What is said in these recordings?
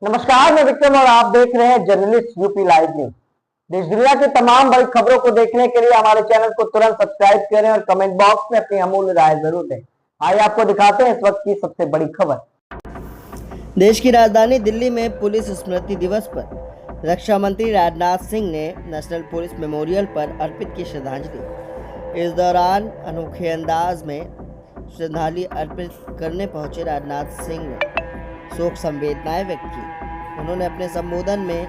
नमस्कार, मैं विक्रम और आप देख रहे हैं जर्नलिस्ट यूपी लाइव न्यूज। देश दुनिया की तमाम बड़ी खबरों को देखने के लिए हमारे चैनल को तुरंत सब्सक्राइब करें और कमेंट बॉक्स में अपनी अमूल्य राय जरूर दें। आइए आपको दिखाते हैं इस वक्त की सबसे बड़ी खबर। देश की राजधानी दिल्ली में पुलिस स्मृति दिवस पर रक्षा मंत्री राजनाथ सिंह ने नेशनल पुलिस मेमोरियल पर अर्पित की श्रद्धांजलि। इस दौरान अनोखे अंदाज में श्रद्धांजलि अर्पित करने पहुंचे राजनाथ सिंह ने शोक संवेदनाएं व्यक्त की। उन्होंने अपने संबोधन में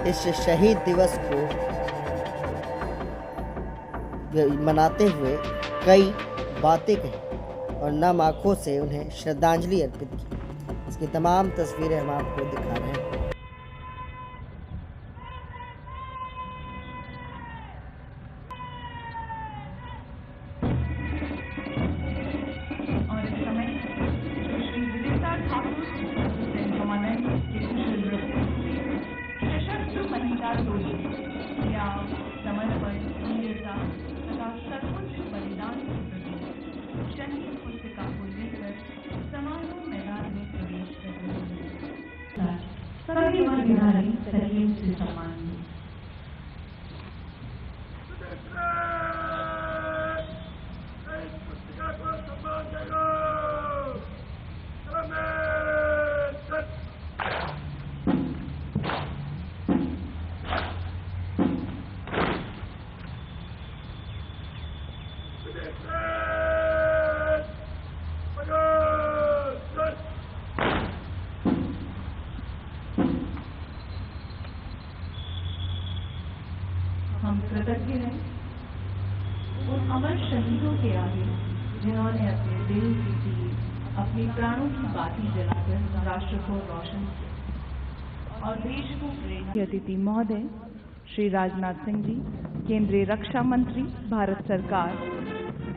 इस शहीद दिवस को मनाते हुए कई बातें कही और नम आंखों से उन्हें श्रद्धांजलि अर्पित की। इसकी तमाम तस्वीरें हम आपको दिखा रहे हैं। या समर्पण, वीरता तथा सर्वोच्च बलिदान के प्रति शहीद पुस्तिका को लेकर समारोह मैदान में प्रवेश कर रहे हैं। सभी वर्गधारी सहयोग से सम्मान हम कृतज्ञ हैं उन अमर शहीदों के आगे जिन्होंने अपने दिल की दिए अपने प्राणों की बाती जलाकर राष्ट्र को रोशन किया और देश को प्रेरणा। अतिथि महोदय श्री राजनाथ सिंह जी, केंद्रीय रक्षा मंत्री भारत सरकार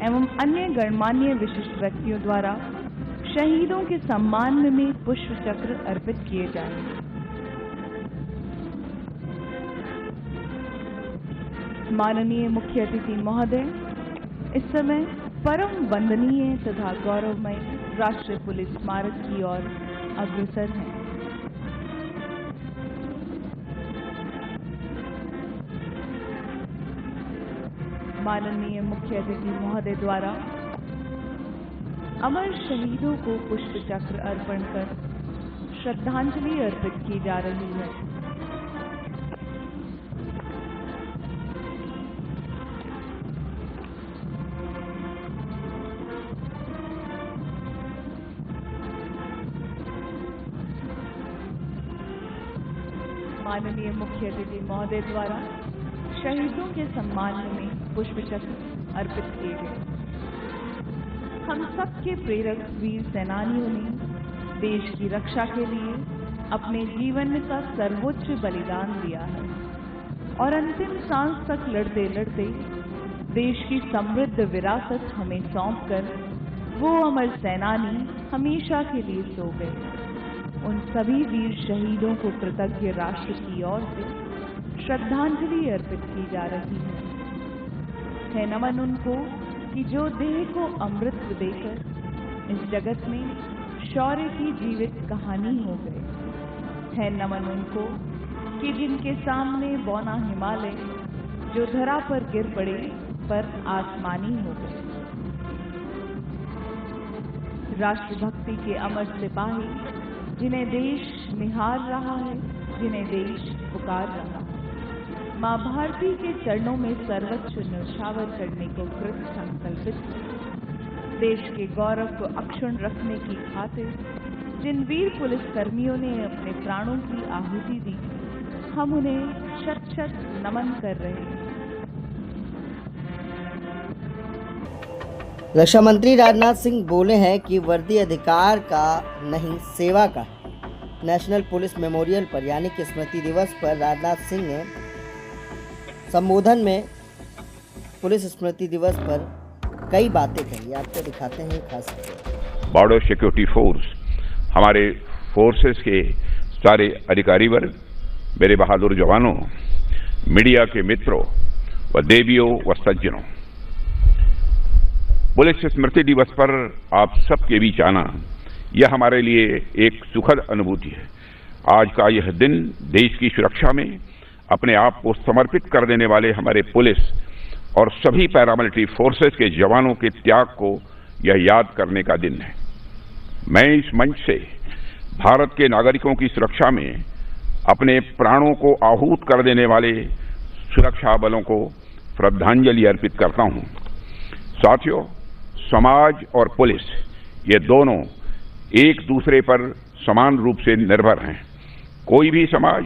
एवं अन्य गणमान्य विशिष्ट व्यक्तियों द्वारा शहीदों के सम्मान में पुष्प चक्र अर्पित किए जाएंगे। माननीय मुख्य अतिथि महोदय, इस समय परम वंदनीय तथा गौरवमय राष्ट्रीय पुलिस स्मारक की ओर अग्रसर हैं। माननीय मुख्य अतिथि महोदय द्वारा अमर शहीदों को पुष्प चक्र अर्पण कर श्रद्धांजलि अर्पित की जा रही है। माननीय मुख्य अतिथि महोदय द्वारा शहीदों के सम्मान में पुष्प चक्र अर्पित किए गए। हम सबके प्रेरक वीर सेनानियों ने देश की रक्षा के लिए अपने जीवन का सर्वोच्च बलिदान दिया है और अंतिम सांस तक लड़ते लड़ते देश की समृद्ध विरासत हमें सौंपकर वो अमर सेनानी हमेशा के लिए सो गए। उन सभी वीर शहीदों को कृतज्ञ राष्ट्र की ओर से श्रद्धांजलि अर्पित की जा रही है। नमन उनको कि जो देह को अमृत देकर इस जगत में शौर्य की जीवित कहानी हो गए। है नमन उनको कि जिनके सामने बौना हिमालय जो धरा पर गिर पड़े पर आसमानी हो गए। राष्ट्रभक्ति के अमर सिपाही जिन्हें देश निहार रहा है, जिन्हें देश पुकार रहा है। मां भारती के चरणों में सर्वोच्च न्यौछावर करने को कृत संकल्पित देश के गौरव को अक्षुण्ण रखने की खातिर जिन वीर पुलिस कर्मियों ने अपने प्राणों की आहुति दी, हम उन्हें शत शत नमन कर रहे हैं। रक्षा मंत्री राजनाथ सिंह बोले हैं कि वर्दी अधिकार का नहीं सेवा का। नेशनल पुलिस मेमोरियल पर यानी कि स्मृति दिवस पर राजनाथ सिंह ने संबोधन में पुलिस स्मृति दिवस पर कई बातें कही। आपको दिखाते हैं खास बॉर्डर सिक्योरिटी फोर्स, हमारे फोर्सेस के सारे अधिकारी वर्ग, मेरे बहादुर जवानों, मीडिया के मित्रों व देवियों व सज्जनों, पुलिस स्मृति दिवस पर आप सबके बीच आना यह हमारे लिए एक सुखद अनुभूति है। आज का यह दिन देश की सुरक्षा में अपने आप को समर्पित कर देने वाले हमारे पुलिस और सभी पैरामिलिट्री फोर्सेस के जवानों के त्याग को यह याद करने का दिन है। मैं इस मंच से भारत के नागरिकों की सुरक्षा में अपने प्राणों को आहूत कर देने वाले सुरक्षा बलों को श्रद्धांजलि अर्पित करता हूं। साथियों, समाज और पुलिस ये दोनों एक दूसरे पर समान रूप से निर्भर हैं। कोई भी समाज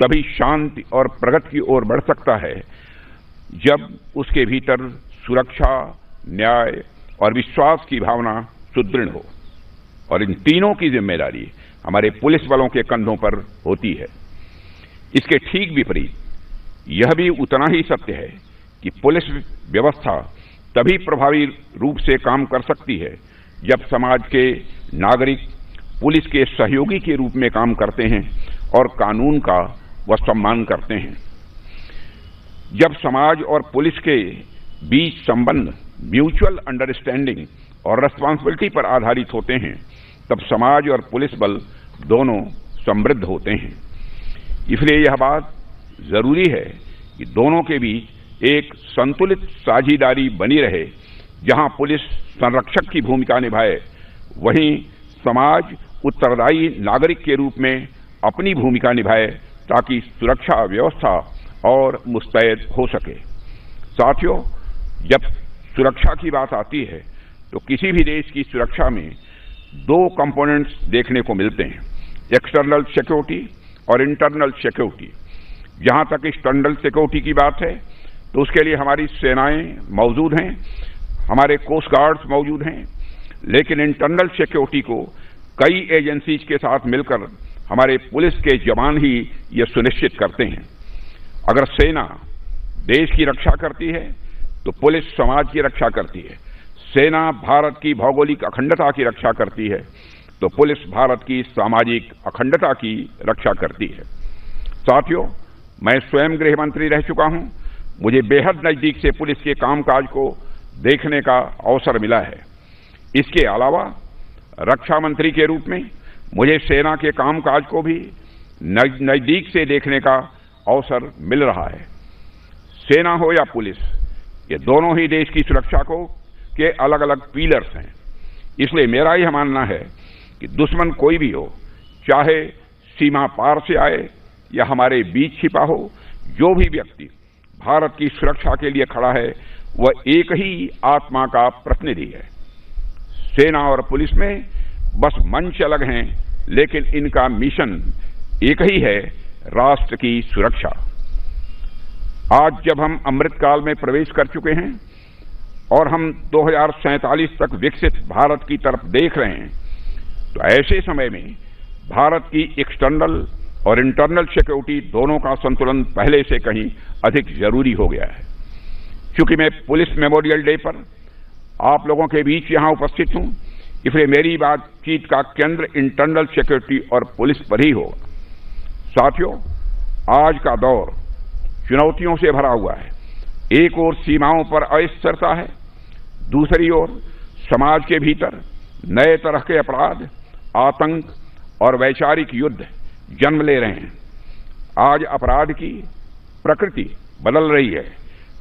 तभी शांति और प्रगति की ओर बढ़ सकता है जब उसके भीतर सुरक्षा, न्याय और विश्वास की भावना सुदृढ़ हो, और इन तीनों की जिम्मेदारी हमारे पुलिस बलों के कंधों पर होती है। इसके ठीक विपरीत यह भी उतना ही सत्य है कि पुलिस व्यवस्था तभी प्रभावी रूप से काम कर सकती है जब समाज के नागरिक पुलिस के सहयोगी के रूप में काम करते हैं और कानून का वह सम्मान करते हैं। जब समाज और पुलिस के बीच संबंध म्यूचुअल अंडरस्टैंडिंग और रिस्पांसिबिलिटी पर आधारित होते हैं, तब समाज और पुलिस बल दोनों समृद्ध होते हैं। इसलिए यह बात जरूरी है कि दोनों के बीच एक संतुलित साझेदारी बनी रहे। जहां पुलिस संरक्षक की भूमिका निभाए, वहीं समाज उत्तरदायी नागरिक के रूप में अपनी भूमिका निभाए ताकि सुरक्षा व्यवस्था और मुस्तैद हो सके। साथियों, जब सुरक्षा की बात आती है तो किसी भी देश की सुरक्षा में दो कंपोनेंट्स देखने को मिलते हैं, एक्सटर्नल सिक्योरिटी और इंटरनल सिक्योरिटी। जहां तक एक्सटर्नल सिक्योरिटी की बात है तो उसके लिए हमारी सेनाएं मौजूद हैं, हमारे कोस्ट गार्ड्स मौजूद हैं, लेकिन इंटरनल सिक्योरिटी को कई एजेंसीज के साथ मिलकर हमारे पुलिस के जवान ही यह सुनिश्चित करते हैं। अगर सेना देश की रक्षा करती है तो पुलिस समाज की रक्षा करती है। सेना भारत की भौगोलिक अखंडता की रक्षा करती है तो पुलिस भारत की सामाजिक अखंडता की रक्षा करती है। साथियों, मैं स्वयं गृह मंत्री रह चुका हूं। मुझे बेहद नजदीक से पुलिस के कामकाज को देखने का अवसर मिला है। इसके अलावा रक्षा मंत्री के रूप में मुझे सेना के कामकाज को भी नजदीक से देखने का अवसर मिल रहा है। सेना हो या पुलिस, ये दोनों ही देश की सुरक्षा को के अलग अलग पिलर्स हैं। इसलिए मेरा यह मानना है कि दुश्मन कोई भी हो, चाहे सीमा पार से आए या हमारे बीच छिपा हो, जो भी व्यक्ति भारत की सुरक्षा के लिए खड़ा है वह एक ही आत्मा का प्रतिनिधि है। सेना और पुलिस में बस मंच अलग हैं, लेकिन इनका मिशन एक ही है, राष्ट्र की सुरक्षा। आज जब हम अमृतकाल में प्रवेश कर चुके हैं और हम 2047 तक विकसित भारत की तरफ देख रहे हैं, तो ऐसे समय में भारत की एक्सटर्नल और इंटरनल सिक्योरिटी दोनों का संतुलन पहले से कहीं अधिक जरूरी हो गया है। क्योंकि मैं पुलिस मेमोरियल डे पर आप लोगों के बीच यहां उपस्थित हूं, इसलिए मेरी बातचीत का केंद्र इंटरनल सिक्योरिटी और पुलिस पर ही होगा। साथियों, आज का दौर चुनौतियों से भरा हुआ है। एक ओर सीमाओं पर अस्थिरता है, दूसरी ओर समाज के भीतर नए तरह के अपराध, आतंक और वैचारिक युद्ध जन्म ले रहे हैं। आज अपराध की प्रकृति बदल रही है।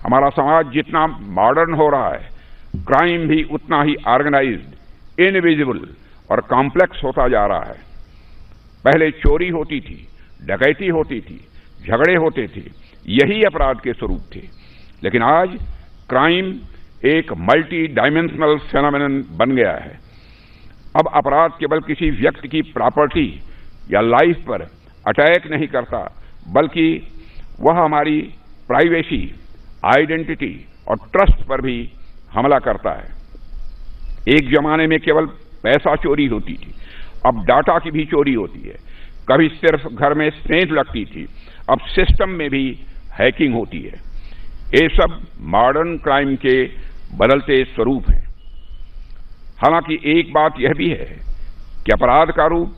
हमारा समाज जितना मॉडर्न हो रहा है, क्राइम भी उतना ही ऑर्गेनाइज्ड, इनविजिबल और कॉम्प्लेक्स होता जा रहा है। पहले चोरी होती थी, डकैती होती थी, झगड़े होते थे, यही अपराध के स्वरूप थे। लेकिन आज क्राइम एक मल्टी डायमेंशनल फेनोमेनन बन गया है। अब अपराध केवल किसी व्यक्ति की प्रॉपर्टी या लाइफ पर अटैक नहीं करता, बल्कि वह हमारी प्राइवेसी, आइडेंटिटी और ट्रस्ट पर भी हमला करता है। एक जमाने में केवल पैसा चोरी होती थी, अब डाटा की भी चोरी होती है। कभी सिर्फ घर में सेंध लगती थी, अब सिस्टम में भी हैकिंग होती है। ये सब मॉडर्न क्राइम के बदलते स्वरूप हैं। हालांकि एक बात यह भी है कि अपराध का रूप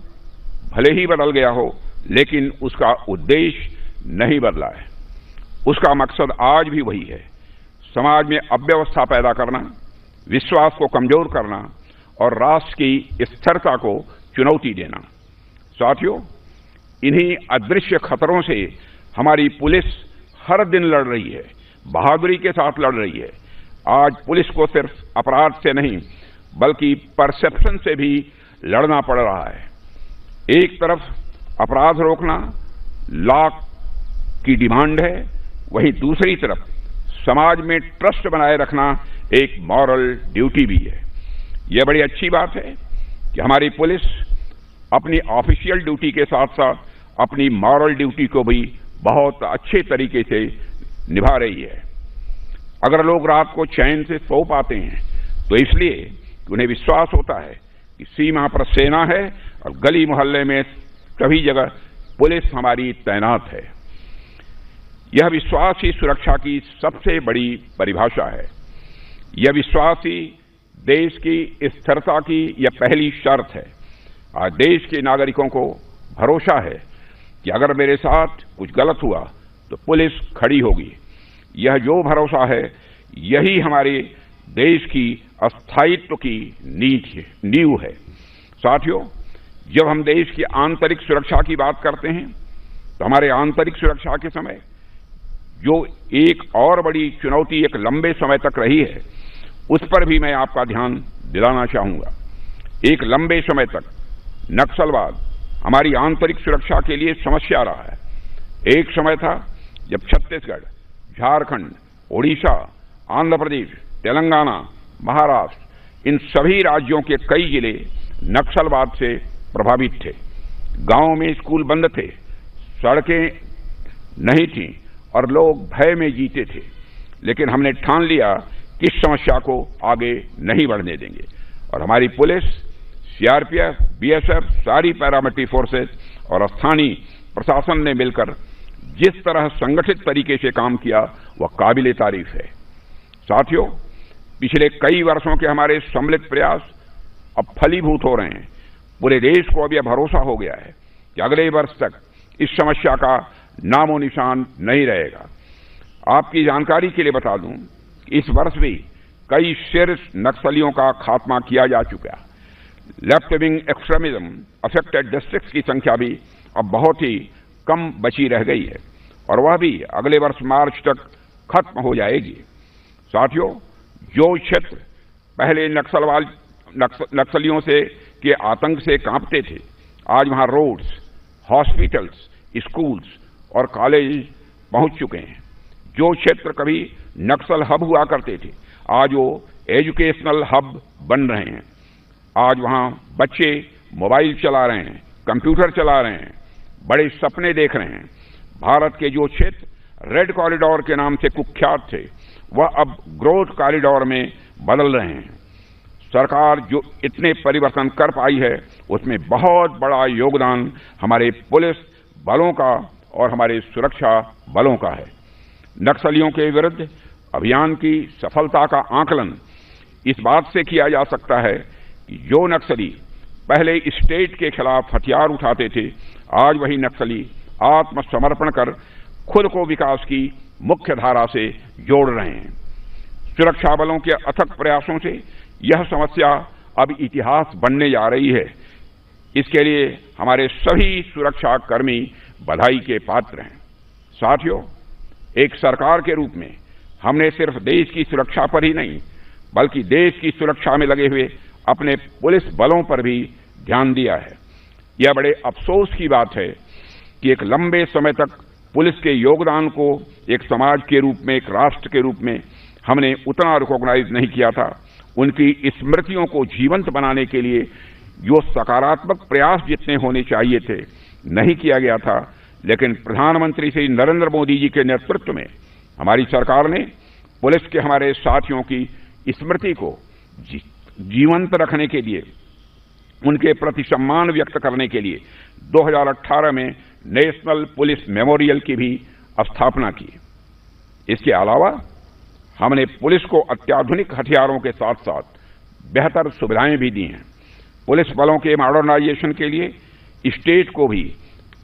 भले ही बदल गया हो, लेकिन उसका उद्देश्य नहीं बदला है। उसका मकसद आज भी वही है, समाज में अव्यवस्था पैदा करना, विश्वास को कमजोर करना और राष्ट्र की स्थिरता को चुनौती देना। साथियों, इन्हीं अदृश्य खतरों से हमारी पुलिस हर दिन लड़ रही है, बहादुरी के साथ लड़ रही है। आज पुलिस को सिर्फ अपराध से नहीं बल्कि परसेप्शन से भी लड़ना पड़ रहा है। एक तरफ अपराध रोकना लॉ की डिमांड है, वहीं दूसरी तरफ समाज में ट्रस्ट बनाए रखना एक मॉरल ड्यूटी भी है। यह बड़ी अच्छी बात है कि हमारी पुलिस अपनी ऑफिशियल ड्यूटी के साथ साथ अपनी मॉरल ड्यूटी को भी बहुत अच्छे तरीके से निभा रही है। अगर लोग रात को चैन से सो पाते हैं तो इसलिए कि उन्हें विश्वास होता है कि सीमा पर सेना है और गली मोहल्ले में सभी जगह पुलिस हमारी तैनात है। यह विश्वास ही सुरक्षा की सबसे बड़ी परिभाषा है। यह विश्वास ही देश की स्थिरता की यह पहली शर्त है। आज देश के नागरिकों को भरोसा है कि अगर मेरे साथ कुछ गलत हुआ तो पुलिस खड़ी होगी। यह जो भरोसा है यही हमारे देश की स्थायित्व की नींव है। साथियों, जब हम देश की आंतरिक सुरक्षा की बात करते हैं तो हमारे आंतरिक सुरक्षा के समय जो एक और बड़ी चुनौती एक लंबे समय तक रही है उस पर भी मैं आपका ध्यान दिलाना चाहूंगा। एक लंबे समय तक नक्सलवाद हमारी आंतरिक सुरक्षा के लिए समस्या रहा है। एक समय था जब छत्तीसगढ़, झारखंड, ओडिशा, आंध्र प्रदेश, तेलंगाना, महाराष्ट्र इन सभी राज्यों के कई जिले नक्सलवाद से प्रभावित थे। गांवों में स्कूल बंद थे, सड़कें नहीं थीं और लोग भय में जीते थे। लेकिन हमने ठान लिया कि इस समस्या को आगे नहीं बढ़ने देंगे और हमारी पुलिस, सीआरपीएफ, बीएसएफ, सारी पैरामिलिट्री फोर्सेस और स्थानीय प्रशासन ने मिलकर जिस तरह संगठित तरीके से काम किया वह काबिले तारीफ है। साथियों, पिछले कई वर्षों के हमारे सम्मिलित प्रयास अब फलीभूत हो रहे हैं। पूरे देश को अब यह भरोसा हो गया है कि अगले वर्ष तक इस समस्या का नामो निशान नहीं रहेगा। आपकी जानकारी के लिए बता दूं कि इस वर्ष भी कई शीर्ष नक्सलियों का खात्मा किया जा चुका है। Left wing extremism affected districts की संख्या भी अब बहुत ही कम बची रह गई है और वह भी अगले वर्ष मार्च तक खत्म हो जाएगी। साथियों, जो क्षेत्र पहले नक्सलियों से के आतंक से कांपते थे, आज वहां रोड्स, हॉस्पिटल्स, स्कूल्स और कॉलेज पहुंच चुके हैं। जो क्षेत्र कभी नक्सल हब हुआ करते थे, आज वो एजुकेशनल हब बन रहे हैं। आज वहां बच्चे मोबाइल चला रहे हैं, कंप्यूटर चला रहे हैं, बड़े सपने देख रहे हैं। भारत के जो क्षेत्र रेड कॉरिडोर के नाम से कुख्यात थे वह अब ग्रोथ कॉरिडोर में बदल रहे हैं। सरकार जो इतने परिवर्तन कर पाई है उसमें बहुत बड़ा योगदान हमारे पुलिस बलों का और हमारे सुरक्षा बलों का है। नक्सलियों के विरुद्ध अभियान की सफलता का आकलन इस बात से किया जा सकता है कि जो नक्सली पहले स्टेट के खिलाफ हथियार उठाते थे, आज वही नक्सली आत्मसमर्पण कर खुद को विकास की मुख्य धारा से जोड़ रहे हैं। सुरक्षा बलों के अथक प्रयासों से यह समस्या अब इतिहास बनने जा रही है। इसके लिए हमारे सभी सुरक्षा कर्मी बधाई के पात्र हैं। साथियों, एक सरकार के रूप में हमने सिर्फ देश की सुरक्षा पर ही नहीं बल्कि देश की सुरक्षा में लगे हुए अपने पुलिस बलों पर भी ध्यान दिया है। यह बड़े अफसोस की बात है कि एक लंबे समय तक पुलिस के योगदान को एक समाज के रूप में, एक राष्ट्र के रूप में हमने उतना रिकॉग्नाइज नहीं किया था। उनकी स्मृतियों को जीवंत बनाने के लिए जो सकारात्मक प्रयास जितने होने चाहिए थे नहीं किया गया था। लेकिन प्रधानमंत्री श्री नरेंद्र मोदी जी के नेतृत्व में हमारी सरकार ने पुलिस के हमारे साथियों की स्मृति को जीवंत रखने के लिए, उनके प्रति सम्मान व्यक्त करने के लिए 2018 में नेशनल पुलिस मेमोरियल की भी स्थापना की। इसके अलावा हमने पुलिस को अत्याधुनिक हथियारों के साथ साथ बेहतर सुविधाएं भी दी हैं। पुलिस बलों के मॉडर्नाइजेशन के लिए स्टेट को भी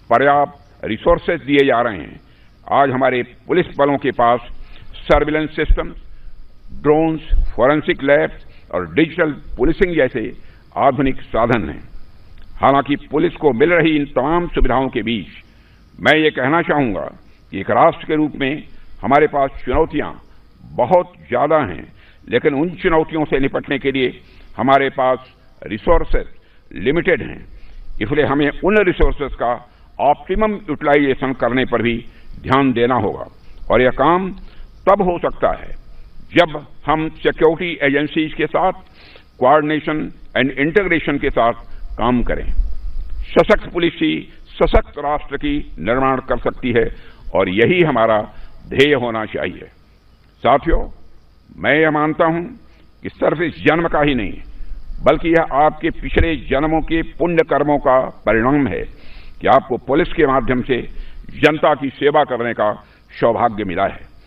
पर्याप्त रिसोर्सेज दिए जा रहे हैं। आज हमारे पुलिस बलों के पास surveillance system, drones, forensic labs और डिजिटल पुलिसिंग जैसे आधुनिक साधन हैं। हालांकि पुलिस को मिल रही इन तमाम सुविधाओं के बीच मैं ये कहना चाहूंगा कि एक राष्ट्र के रूप में हमारे पास चुनौतियां बहुत ज्यादा हैं, लेकिन उन चुनौतियों से निपटने के लिए हमारे पास रिसोर्सेज लिमिटेड हैं। इसलिए हमें उन रिसोर्सेज का ऑप्टिमम यूटिलाइजेशन करने पर भी ध्यान देना होगा और यह काम तब हो सकता है जब हम सिक्योरिटी एजेंसीज के साथ कोऑर्डिनेशन एंड इंटीग्रेशन के साथ काम करें। सशक्त पुलिस ही सशक्त राष्ट्र की निर्माण कर सकती है और यही हमारा ध्येय होना चाहिए। साथियों, मैं यह मानता हूं कि सिर्फ इस जन्म का ही नहीं बल्कि यह आपके पिछले जन्मों के पुण्य कर्मों का परिणाम है कि आपको पुलिस के माध्यम से जनता की सेवा करने का सौभाग्य मिला है।